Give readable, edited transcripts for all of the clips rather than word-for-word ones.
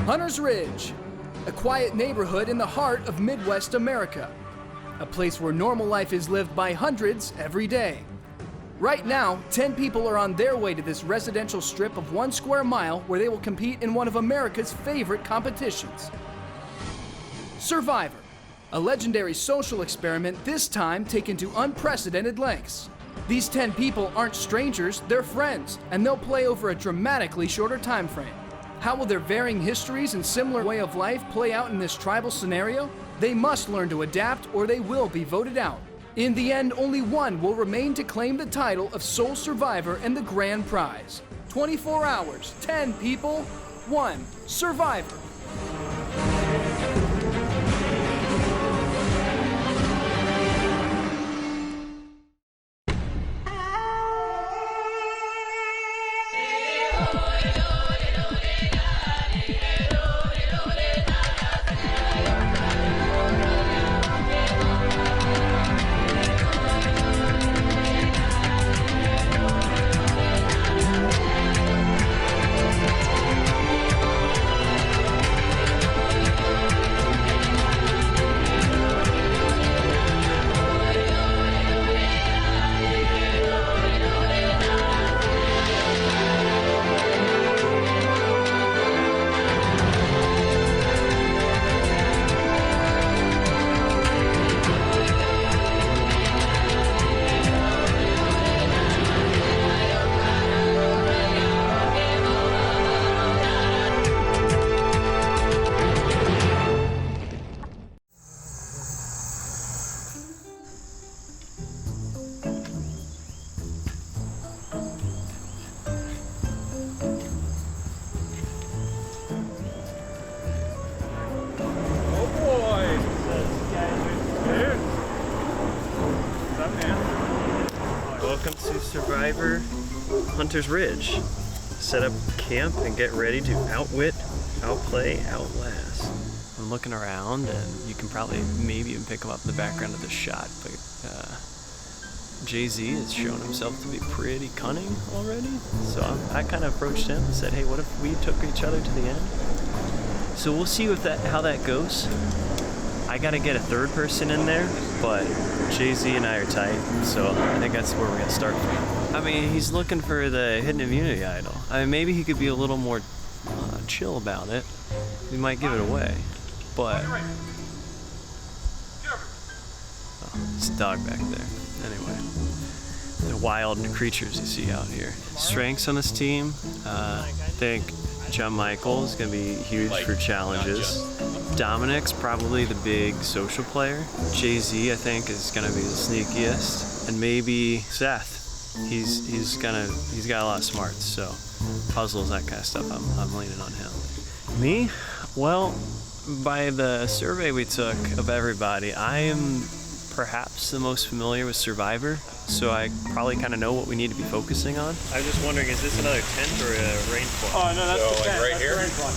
Hunter's Ridge, a quiet neighborhood in the heart of Midwest America. A place where normal life is lived by hundreds every day. Right now, 10 people are on their way to this residential strip of 1 square mile where they will compete in one of America's favorite competitions. Survivor, a legendary social experiment this time taken to unprecedented lengths. These 10 people aren't strangers, they're friends, and they'll play over a dramatically shorter time frame. How will their varying histories and similar way of life play out in this tribal scenario? They must learn to adapt or they will be voted out. In the end, only one will remain to claim the title of sole survivor and the grand prize. 24 hours, 10 people, 1 survivor. Welcome to Survivor Hunter's Ridge. Set up camp and get ready to outwit, outplay, outlast. I'm looking around and you can probably maybe even pick him up in the background of the shot, but Jay-Z has shown himself to be pretty cunning already. So I kind of approached him and said, hey, what if we took each other to the end? So we'll see how that goes. I gotta get a third person in there, but Jay-Z and I are tight, so I think that's where we're gonna start from. I mean, he's looking for the hidden immunity idol. I mean, maybe he could be a little more chill about it. We might give it away, but... Oh, it's a dog back there. Anyway, the wild creatures you see out here. Strengths on this team, I think John Michael is gonna be huge for challenges. Dominic's probably the big social player. Jay-Z, I think, is gonna be the sneakiest, and maybe Seth. He's got a lot of smarts, so puzzles, that kind of stuff. I'm leaning on him. Me? Well, by the survey we took of everybody, I am perhaps the most familiar with Survivor, so I probably kind of know what we need to be focusing on. I'm just wondering, is this another tent or a rain point? Oh no, that's so, the tent. Right that's here. The rain point.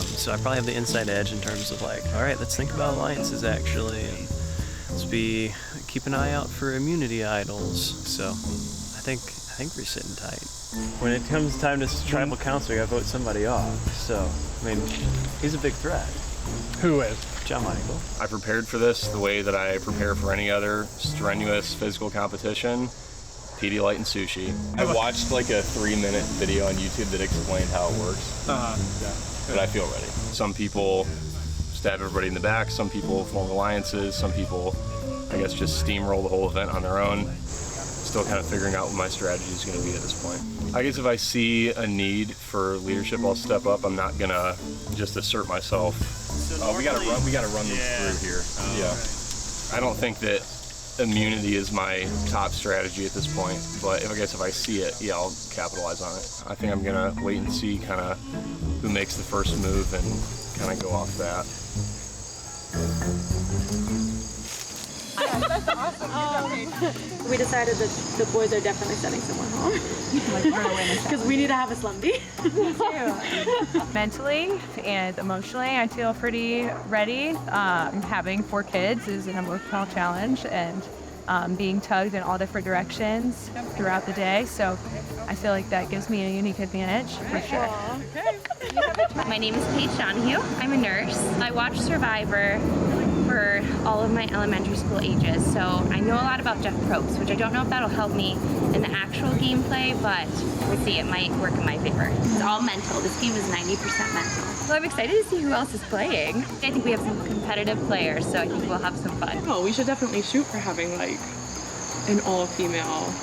So I probably have the inside edge in terms of like, all right, let's think about alliances actually, and keep an eye out for immunity idols. So I think we're sitting tight. When it comes time to tribal council, you gotta vote somebody off. So I mean, he's a big threat. Who is? John Michael. I prepared for this the way that I prepare for any other strenuous physical competition. Pedialyte and sushi. I watched like a 3-minute video on YouTube that explained how it works. But I feel ready. Some people stab everybody in the back, some people form alliances, some people, I guess, just steamroll the whole event on their own. Still kind of figuring out what my strategy is going to be at this point. I guess if I see a need for leadership, I'll step up. I'm not gonna just assert myself. So we gotta run them through here. I don't think that immunity is my top strategy at this point, but I guess if I see it, yeah, I'll capitalize on it. I think I'm gonna wait and see kind of who makes the first move and kind of go off that. That's awesome. We decided that the boys are definitely sending someone home. Because we need to have a slumby. Mentally and emotionally, I feel pretty ready. Having 4 kids is an emotional challenge, and being tugged in all different directions throughout the day. So I feel like that gives me a unique advantage for sure. My name is Paige Donahue. I'm a nurse. I watch Survivor for all of my elementary school ages, so I know a lot about Jeff Probst, which I don't know if that'll help me in the actual gameplay, but we'll see. It might work in my favor. It's all mental. This game is 90% mental. So I'm excited to see who else is playing. I think we have some competitive players, so I think we'll have some fun. Oh, we should definitely shoot for having like an all-female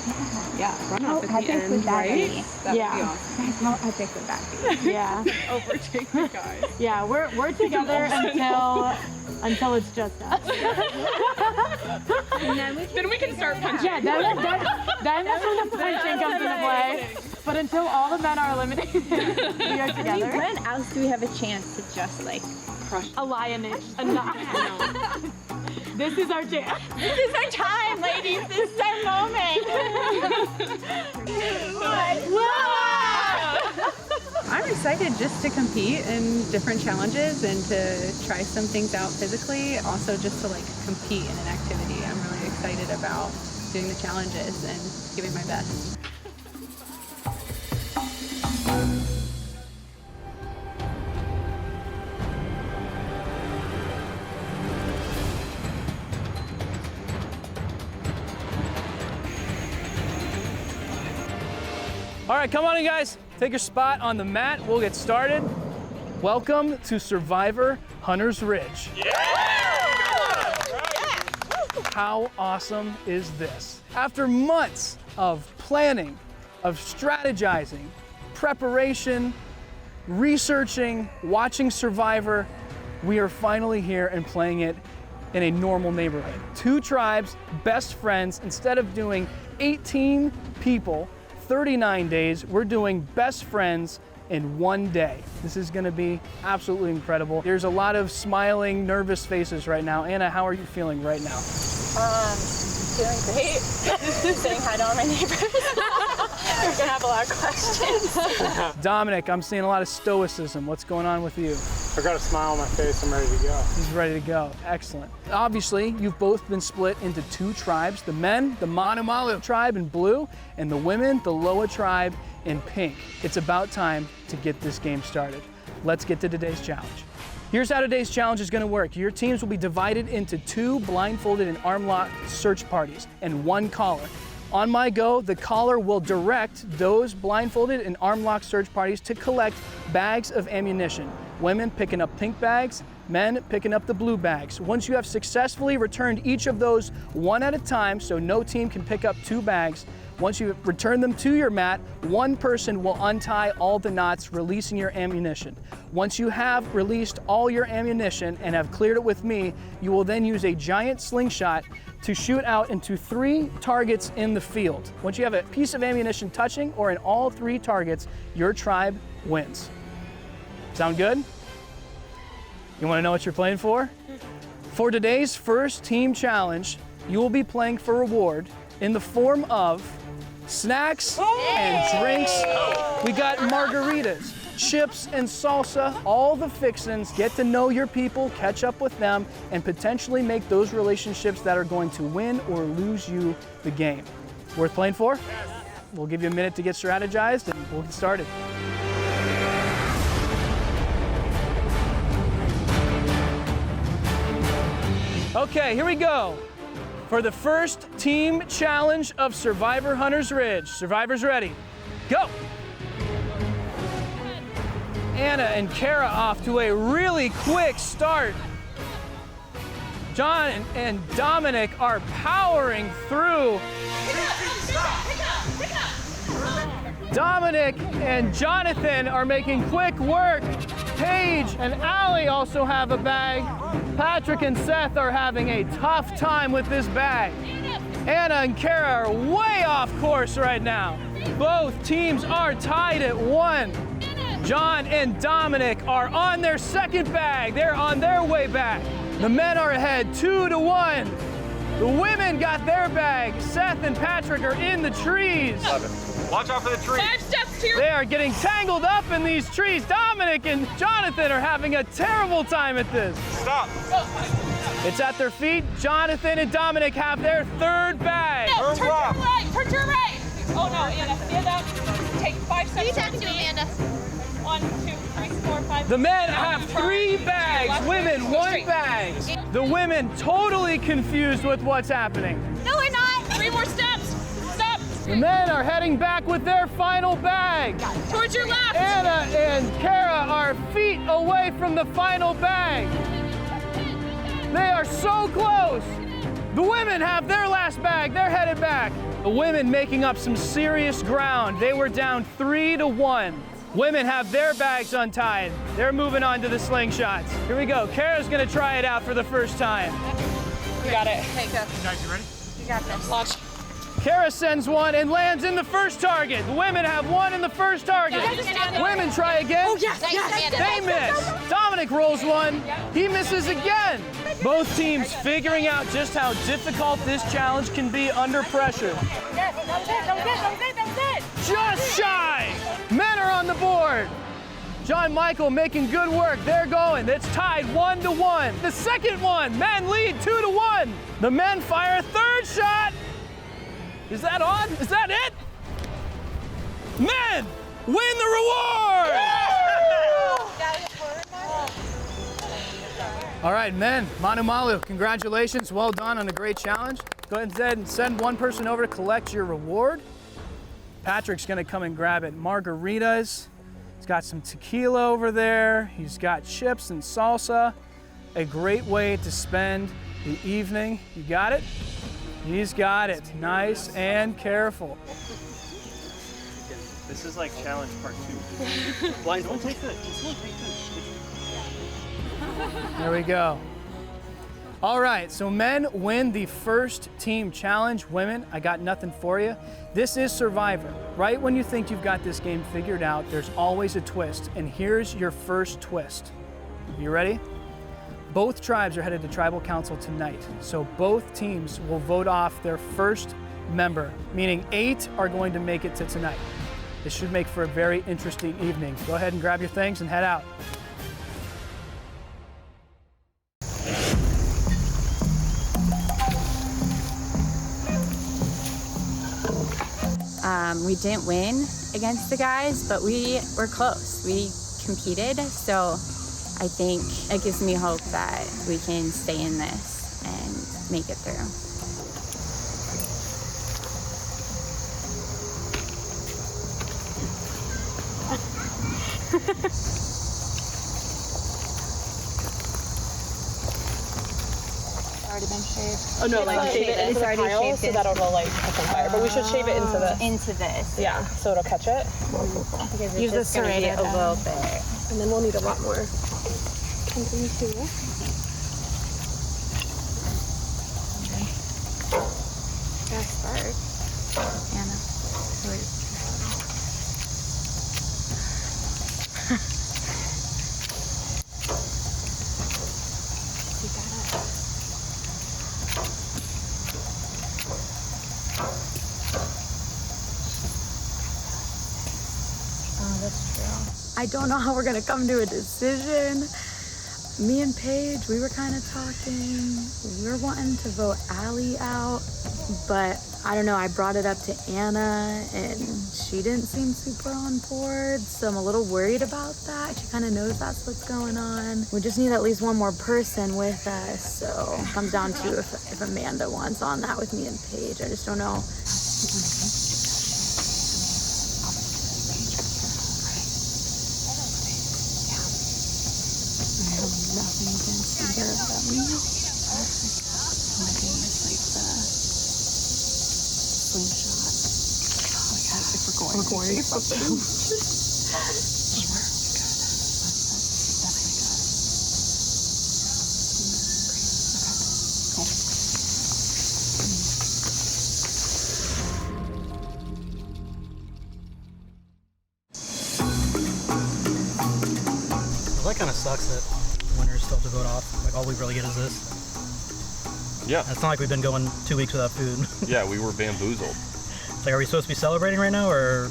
run-up at the end, right? That would be awesome. How epic would that be? Yeah. Overtake the guys. Yeah, we're together until it's just us. Then we can start punching. Yeah, then that's when the punching comes into play. But until all the men are eliminated, we are together. When else do we have a chance to just like Crush. A lioness, a knot. This is our chance. This is our time, ladies. This is our moment. I'm excited just to compete in different challenges and to try some things out physically. Also just to like compete in an activity. I'm really excited about doing the challenges and giving my best. All right, come on in, guys. Take your spot on the mat. We'll get started. Welcome to Survivor Hunter's Ridge. Yeah! How awesome is this? After months of planning, of strategizing, preparation, researching, watching Survivor, we are finally here and playing it in a normal neighborhood. 2 tribes, best friends. Instead of doing 18 people, 39 days, we're doing best friends in 1 day. This is gonna be absolutely incredible. There's a lot of smiling, nervous faces right now. Anna, how are you feeling right now? Feeling great. Saying hi to all my neighbors. We're gonna have a lot of questions. Dominic, I'm seeing a lot of stoicism. What's going on with you? I got a smile on my face, I'm ready to go. He's ready to go. Excellent. Obviously, you've both been split into 2 tribes. The men, the Manamalu tribe in blue, and the women, the Loa tribe in pink. It's about time to get this game started. Let's get to today's challenge. Here's how today's challenge is gonna work. Your teams will be divided into 2 blindfolded and arm-locked search parties and 1 caller. On my go, the caller will direct those blindfolded and arm-locked search parties to collect bags of ammunition. Women picking up pink bags, men picking up the blue bags. Once you have successfully returned each of those 1 at a time, so no team can pick up 2 bags, once you return them to your mat, 1 person will untie all the knots, releasing your ammunition. Once you have released all your ammunition and have cleared it with me, you will then use a giant slingshot to shoot out into 3 targets in the field. Once you have a piece of ammunition touching or in all 3 targets, your tribe wins. Sound good? You wanna know what you're playing for? For today's first team challenge, you will be playing for reward in the form of snacks and drinks. We got margaritas, chips and salsa, all the fixins. Get to know your people, catch up with them, and potentially make those relationships that are going to win or lose you the game. Worth playing for? Yes. We'll give you a minute to get strategized and we'll get started. Okay, here we go. For the first team challenge of Survivor Hunter's Ridge. Survivors ready? Go! Anna and Kara off to a really quick start. John and Dominic are powering through. Dominic and Jonathan are making quick work. Paige and Allie also have a bag. Patrick and Seth are having a tough time with this bag. Anna and Kara are way off course right now. Both teams are tied at 1. John and Dominic are on their second bag. They're on their way back. The men are ahead 2-1. The women got their bag. Seth and Patrick are in the trees. Watch out for the tree. 5 steps to your... They are getting tangled up in these trees. Dominic and Jonathan are having a terrible time at this. Stop. It's at their feet. Jonathan and Dominic have their 3rd bag. No, turn to your right. Turn to your right. Oh no, Anna, stand up. Take 5 steps. Who you talking to, Amanda? 1, 2, 3, 4, 5, The men have 3 bags, women 1 bag. The women totally confused with what's happening. No, we're not. 3 more steps. Stop. The men are heading back with their final bag. Towards your left. Anna and Kara are feet away from the final bag. They are so close. The women have their last bag. They're headed back. The women making up some serious ground. They were down 3-1. Women have their bags untied. They're moving on to the slingshots. Here we go. Kara's gonna try it out for the first time. You got it. You guys, you ready? You got this. Watch. Kara sends one and lands in the first target. The women have one in the first target. Women try again. Oh, yes. They miss. Dominic rolls one. He misses again. Both teams figuring out just how difficult this challenge can be under pressure. That was it. Just shy. Men are on the board. John Michael making good work. They're going. It's tied 1-1. The second one. Men lead 2-1. The men fire a third shot. Is that on? Is that it? Men win the reward! All right, men, Manu Malu, congratulations. Well done on a great challenge. Go ahead and send one person over to collect your reward. Patrick's gonna come and grab it. Margaritas. He's got some tequila over there. He's got chips and salsa. A great way to spend the evening. You got it? He's got it. Nice and careful. This is like challenge part 2. Blind, don't take this. There we go. All right, so men win the first team challenge. Women, I got nothing for you. This is Survivor. Right when you think you've got this game figured out, there's always a twist. And here's your first twist. You ready? Both tribes are headed to Tribal Council tonight. So both teams will vote off their first member, meaning 8 are going to make it to tonight. This should make for a very interesting evening. Go ahead and grab your things and head out. We didn't win against the guys, but we were close. We competed, so I think it gives me hope that we can stay in this and make it through. Already been shaved. Oh no, like shave it into the pile so that it'll like catch on fire. But we should shave it into this. Into this. Yeah, so it'll catch it. Because it's Use just the gonna be a serrated little bit. And then we'll need a lot more. Something too. Fast start. Anna. I don't know how we're gonna come to a decision. Me and Paige, we were kind of talking. We were wanting to vote Allie out, but I don't know, I brought it up to Anna and she didn't seem super on board, so I'm a little worried about that. She kind of knows that's what's going on. We just need at least one more person with us, so it comes down to if Amanda wants on that with me and Paige. I just don't know. That kind of sucks that winners still have to vote off. Like, all we really get is this. Yeah. It's not like we've been going 2 weeks without food. Yeah, we were bamboozled. It's like, are we supposed to be celebrating right now, or?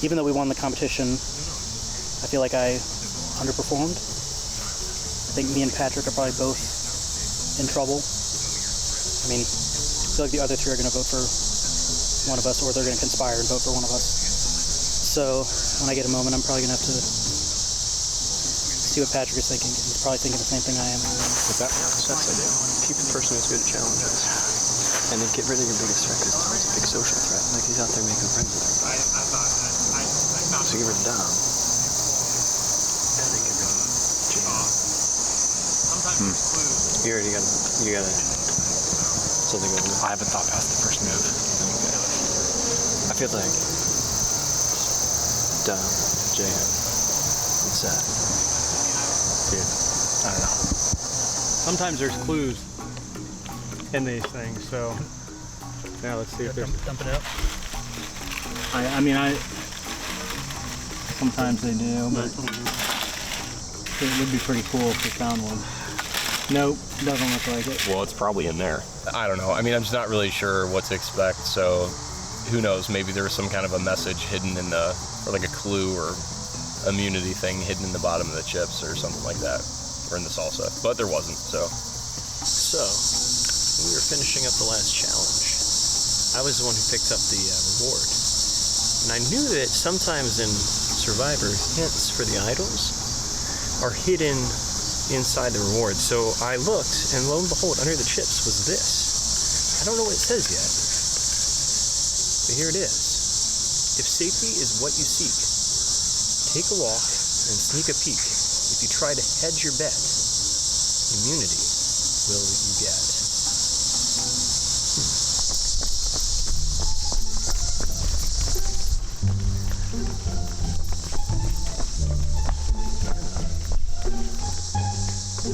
Even though we won the competition, I feel like I underperformed. I think me and Patrick are probably both in trouble. I mean, I feel like the other 2 are going to vote for one of us, or they're going to conspire and vote for one of us. So when I get a moment, I'm probably going to have to see what Patrick is thinking. He's probably thinking the same thing I am. What's that? That's the idea. Keep the person who's good at challenges. And then get rid of your biggest threat, because Tom's a big social threat. Like, he's out there making friends with everybody. So get rid of Dom. And then get rid of Jam. You already got something going on. I haven't thought past the first move. I feel like Dom, Jam, and Seth. Dude, I don't know. Sometimes there's clues in these things, so now let's see if there's... Dump it out. I mean, sometimes they do, but it would be pretty cool if we found one. Nope, doesn't look like it. Well, it's probably in there. I don't know. I mean, I'm just not really sure what to expect, so who knows? Maybe there's some kind of a message hidden in the, or like a clue or immunity thing hidden in the bottom of the chips or something like that, or in the salsa. But there wasn't, so. So, when we were finishing up the last challenge, I was the one who picked up the reward. And I knew that sometimes in Survivor, hints for the idols are hidden inside the reward. So I looked, and lo and behold, under the chips was this. I don't know what it says yet, but here it is. If safety is what you seek, take a walk and sneak a peek. If you try to hedge your bet, immunity will you get. I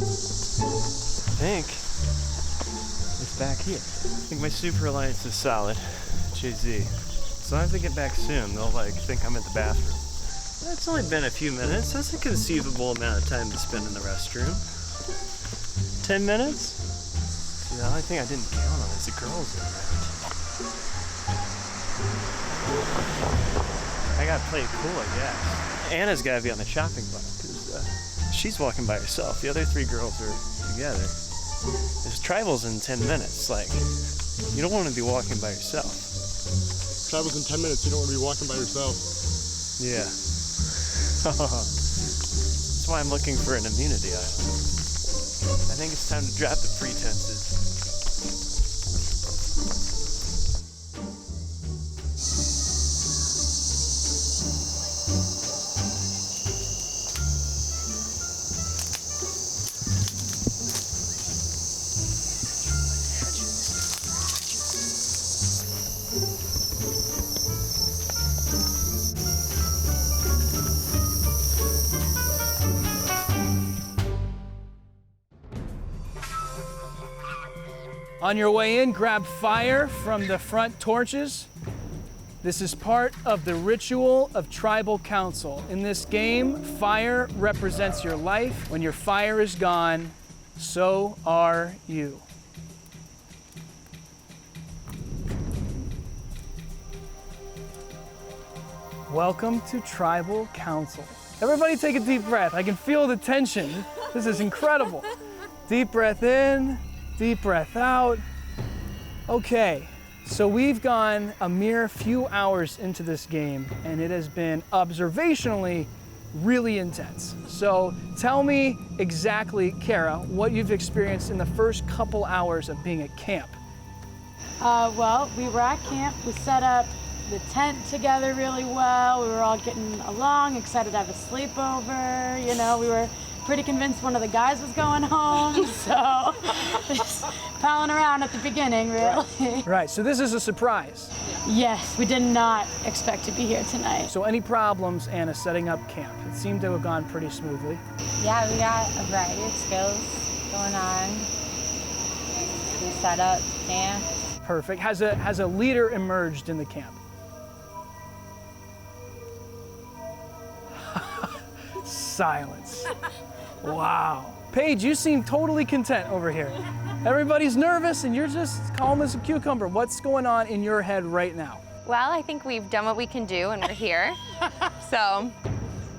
think it's back here. I think my Super Alliance is solid. JZ. As long as they get back soon, they'll think I'm at the bathroom. It's only been a few minutes. That's a conceivable amount of time to spend in the restroom. 10 minutes? See, the only thing I didn't count on is the girls around. I gotta play it cool, I guess. Anna's gotta be on the chopping block, because she's walking by herself. The other 3 girls are together. There's tribals in 10 minutes. You don't want to be walking by yourself. Travels in 10 minutes, you don't want to be walking by yourself. Yeah. That's why I'm looking for an immunity island. I think it's time to drop the pretenses. On your way in, grab fire from the front torches. This is part of the ritual of Tribal Council. In this game, fire represents your life. When your fire is gone, so are you. Welcome to Tribal Council. Everybody take a deep breath. I can feel the tension. This is incredible. Deep breath in. Deep breath out. Okay, so we've gone a mere few hours into this game, and it has been observationally really intense. So tell me exactly, Kara, what you've experienced in the first couple hours of being at camp. Well, we were at camp. We set up the tent together really well. We were all getting along, excited to have a sleepover. You know, we were pretty convinced one of the guys was going home, so just palling around at the beginning, really. Right, so this is a surprise. Yes, we did not expect to be here tonight. So any problems, Anna, setting up camp? It seemed to have gone pretty smoothly. Yeah, we got a variety of skills going on. We set up camp. Perfect. Has a leader emerged in the camp? Silence. Wow. Paige, you seem totally content over here. Everybody's nervous and you're just calm as a cucumber. What's going on in your head right now? Well, I think we've done what we can do and we're here. So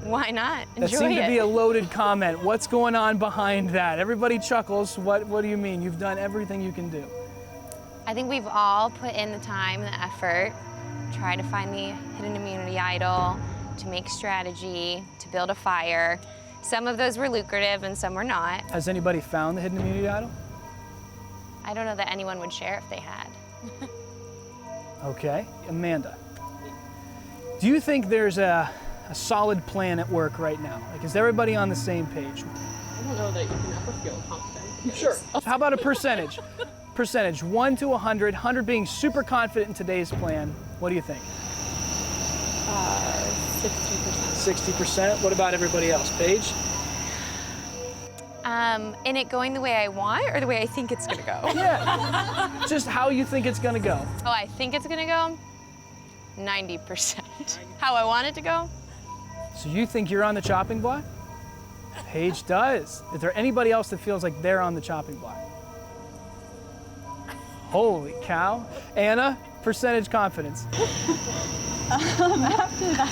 why not enjoy it? That seemed to be a loaded comment. What's going on behind that? Everybody chuckles. What do you mean? You've done everything you can do. I think we've all put in the time and the effort, try to find the hidden immunity idol, to make strategy, to build a fire. Some of those were lucrative and some were not. Has anybody found the hidden immunity idol? I don't know that anyone would share if they had. Okay. Amanda, do you think there's a solid plan at work right now? Like, is everybody on the same page? I don't know that you can ever feel confident. Sure. How about a percentage? Percentage, 1 to 100, 100 being super confident in today's plan. What do you think? 60%. 60%. What about everybody else? Paige? In it going the way I want or the way I think it's gonna go? Yeah. Just how you think it's gonna go. Oh, I think it's gonna go 90%. How I want it to go? So you think you're on the chopping block? Paige does. Is there anybody else that feels like they're on the chopping block? Holy cow. Anna, percentage confidence. After that,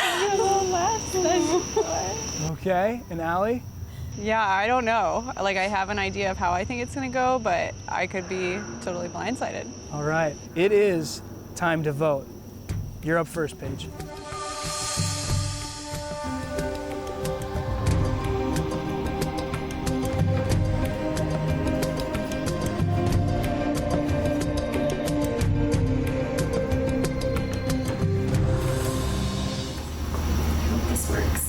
I'm a little less than before. Okay, and Allie? Yeah, I don't know. Like, I have an idea of how I think it's gonna go, but I could be totally blindsided. All right, it is time to vote. You're up first, Paige. This works.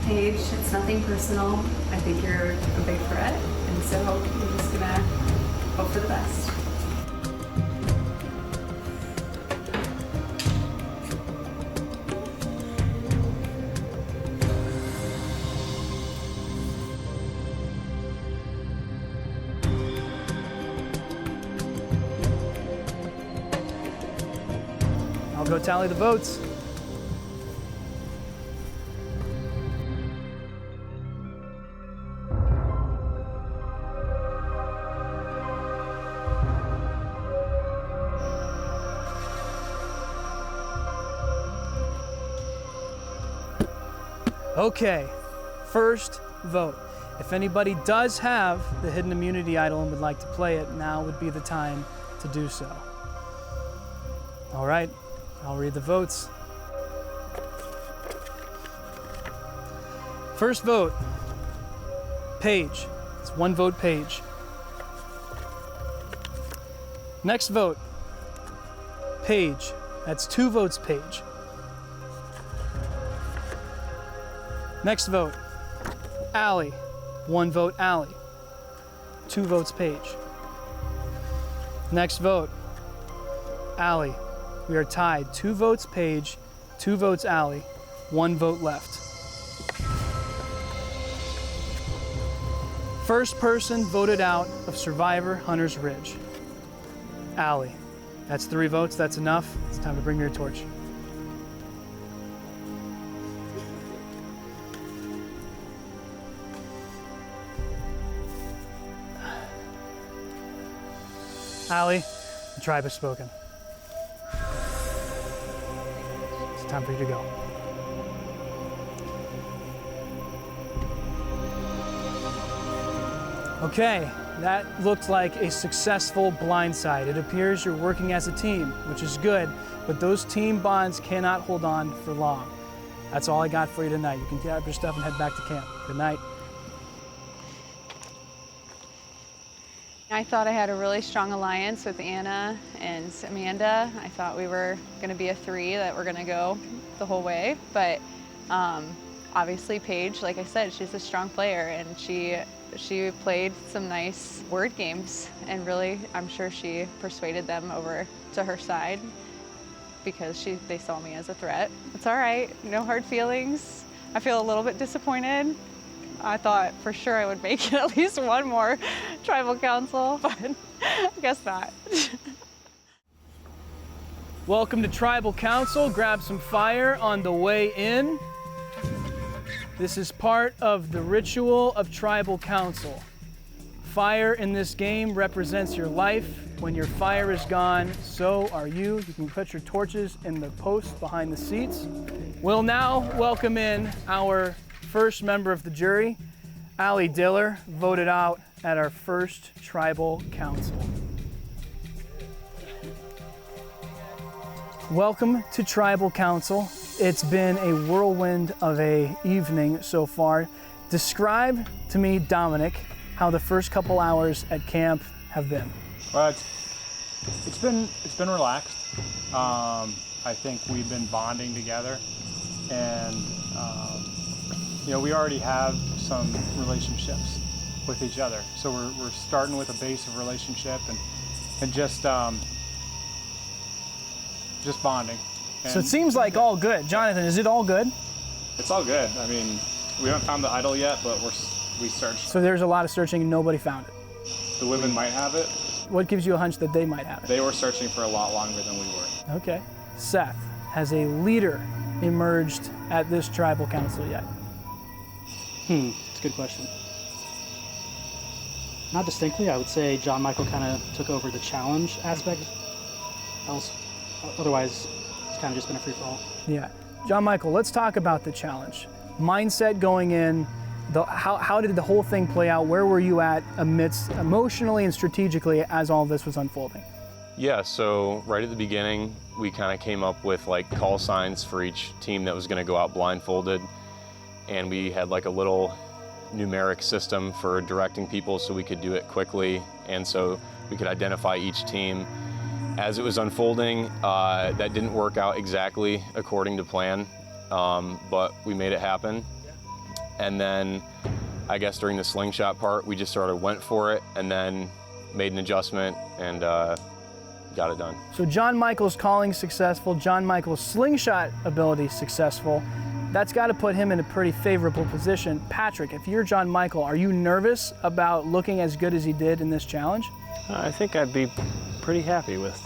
Paige, it's nothing personal. I think you're a big threat, and so we're just gonna hope for the best. I'll go tally the votes. Okay, first vote. If anybody does have the hidden immunity idol and would like to play it, now would be the time to do so. All right, I'll read the votes. First vote, Paige. It's 1 vote, Paige. Next vote, Paige. That's 2 votes, Paige. Next vote, Allie. 1 vote, Allie. 2 votes, Paige. Next vote, Allie. We are tied. 2 votes, Paige. 2 votes, Allie. 1 vote left. First person voted out of Survivor Hunter's Ridge. Allie. That's 3 votes. That's enough. It's time to bring your torch. Allie, the tribe has spoken. It's time for you to go. Okay, that looked like a successful blindside. It appears you're working as a team, which is good, but those team bonds cannot hold on for long. That's all I got for you tonight. You can grab your stuff and head back to camp. Good night. I thought I had a really strong alliance with Anna and Amanda. I thought we were gonna be a 3 that were gonna go the whole way, but obviously Paige, like I said, she's a strong player, and she played some nice word games, and really, I'm sure she persuaded them over to her side because they saw me as a threat. It's all right, no hard feelings. I feel a little bit disappointed. I thought for sure I would make it at least 1 more tribal council, but I guess not. Welcome to Tribal Council. Grab some fire on the way in. This is part of the ritual of Tribal Council. Fire in this game represents your life. When your fire is gone, so are you. You can put your torches in the posts behind the seats. We'll now welcome in our first member of the jury, Allie Diller, voted out at our first tribal council. Welcome to Tribal Council. It's been a whirlwind of an evening so far. Describe to me, Dominic, how the first couple hours at camp have been. Well, it's been relaxed. I think we've been bonding together, and we already have some relationships with each other. So we're starting with a base of relationship and just bonding. So it seems like all good. Jonathan, is it all good? It's all good. I mean, we haven't found the idol yet, but we searched. So there's a lot of searching and nobody found it. The women might have it. What gives you a hunch that they might have it? They were searching for a lot longer than we were. Okay. Seth, has a leader emerged at this tribal council yet? It's a good question. Not distinctly. I would say John Michael kind of took over the challenge aspect. Otherwise, it's kind of just been a free-for-all. Yeah. John Michael, let's talk about the challenge. Mindset going in, how did the whole thing play out? Where were you at amidst emotionally and strategically as all this was unfolding? Yeah, so right at the beginning, we kind of came up with like call signs for each team that was going to go out blindfolded. And we had like a little numeric system for directing people so we could do it quickly. And so we could identify each team. As it was unfolding, that didn't work out exactly according to plan, but we made it happen. And then I guess during the slingshot part, we just sort of went for it and then made an adjustment and got it done. So John Michael's calling successful, John Michael's slingshot ability successful. That's got to put him in a pretty favorable position. Patrick, if you're John Michael, are you nervous about looking as good as he did in this challenge? I think I'd be pretty happy with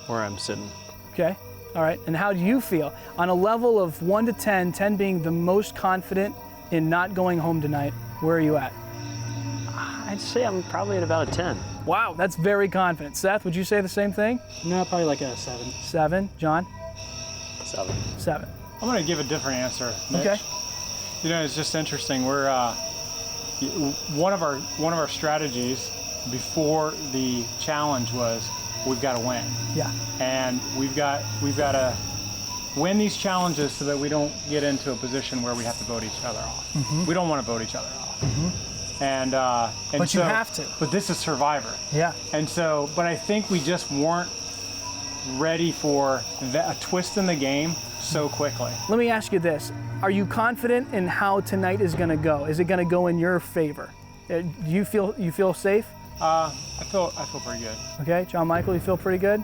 where I'm sitting. Okay, all right. And how do you feel? On a level of 1 to 10, 10 being the most confident in not going home tonight, where are you at? I'd say I'm probably at about a 10. Wow, that's very confident. Seth, would you say the same thing? No, probably like a 7. 7. John? 7. 7. I'm going to give a different answer, Mitch. Okay. You know, it's just interesting. We're one of our strategies before the challenge was we've got to win. Yeah. And we've got to win these challenges so that we don't get into a position where we have to vote each other off. Mm-hmm. We don't want to vote each other off. Mm-hmm. And but so, you have to. But this is Survivor. Yeah. And so, but I think we just weren't ready for a twist in the game so quickly. Let me ask you this. Are you confident in how tonight is going to go? Is it going to go in your favor? Do you feel safe? I feel pretty good. Okay, John Michael, you feel pretty good?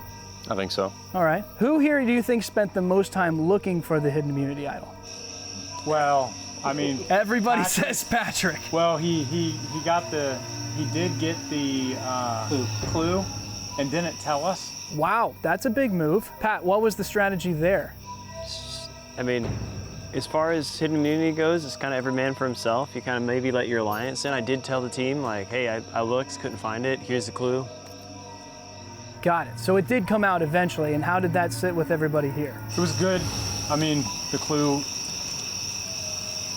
I think so. All right. Who here do you think spent the most time looking for the hidden immunity idol? Well, I mean, everybody says Patrick. Well, he did get the clue and didn't tell us. Wow, that's a big move. Pat, what was the strategy there? I mean, as far as hidden immunity goes, it's kind of every man for himself. You kind of maybe let your alliance in. I did tell the team, like, hey, I looked, couldn't find it. Here's the clue. Got it. So it did come out eventually, and how did that sit with everybody here? It was good. I mean, the clue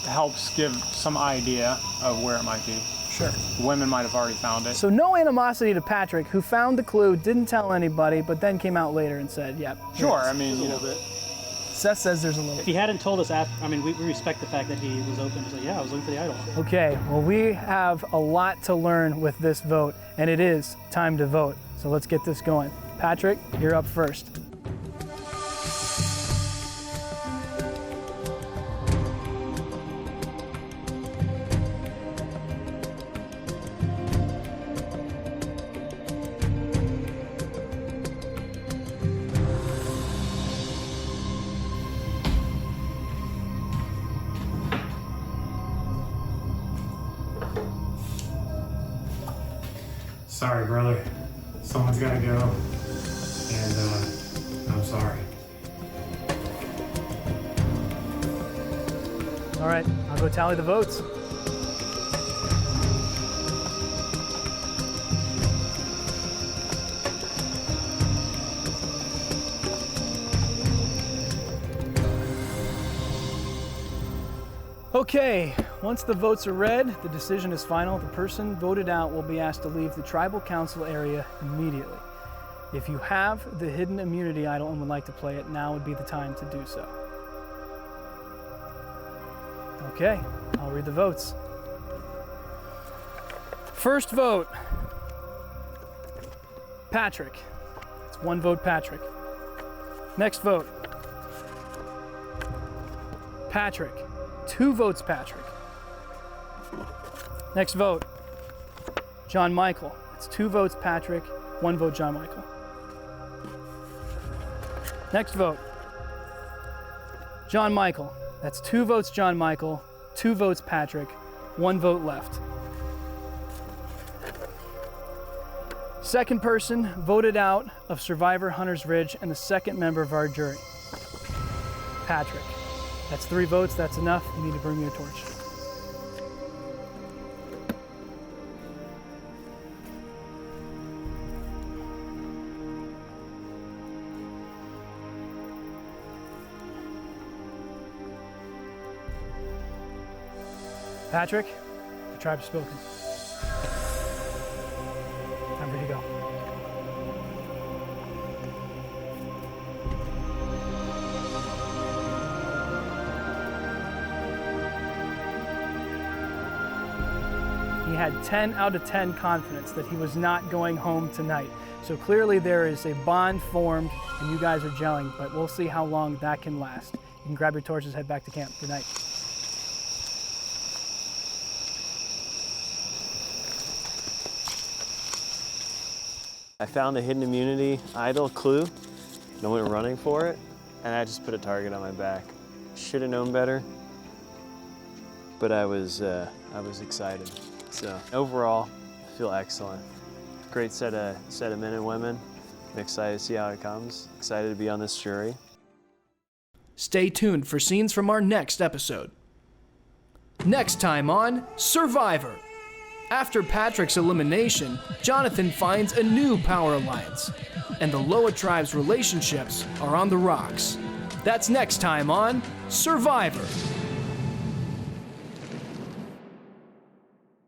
helps give some idea of where it might be. Sure. The women might have already found it. So no animosity to Patrick, who found the clue, didn't tell anybody, but then came out later and said, yep. Sure, I mean, a little bit. Seth says there's a little. If he hadn't told us after, I mean, we respect the fact that he was open to say, yeah, I was looking for the idol. Okay, well, we have a lot to learn with this vote, and it is time to vote. So let's get this going. Patrick, you're up first. Sorry, brother. Someone's got to go, and I'm sorry. All right, I'll go tally the votes. Okay, once the votes are read, the decision is final. The person voted out will be asked to leave the tribal council area immediately. If you have the hidden immunity idol and would like to play it, now would be the time to do so. Okay, I'll read the votes. First vote, Patrick. It's 1 vote, Patrick. Next vote, Patrick. 2 votes, Patrick. Next vote, John Michael. It's 2 votes, Patrick. 1 vote, John Michael. Next vote, John Michael. That's 2 votes, John Michael. 2 votes, Patrick. 1 vote left. Second person voted out of Survivor Hunter's Ridge and the second member of our jury, Patrick. That's 3 votes, that's enough. You need to bring me a torch. Patrick, the tribe has spoken. I'm ready to go. He had 10 out of 10 confidence that he was not going home tonight. So clearly there is a bond formed and you guys are gelling, but we'll see how long that can last. You can grab your torches, head back to camp. Good night. I found the hidden immunity idol clue. No one went running for it, and I just put a target on my back. Should have known better, but I was excited. So overall, I feel excellent. Great set of men and women. I'm excited to see how it comes. Excited to be on this jury. Stay tuned for scenes from our next episode. Next time on Survivor. After Patrick's elimination, Jonathan finds a new power alliance, and the Loa tribe's relationships are on the rocks. That's next time on Survivor.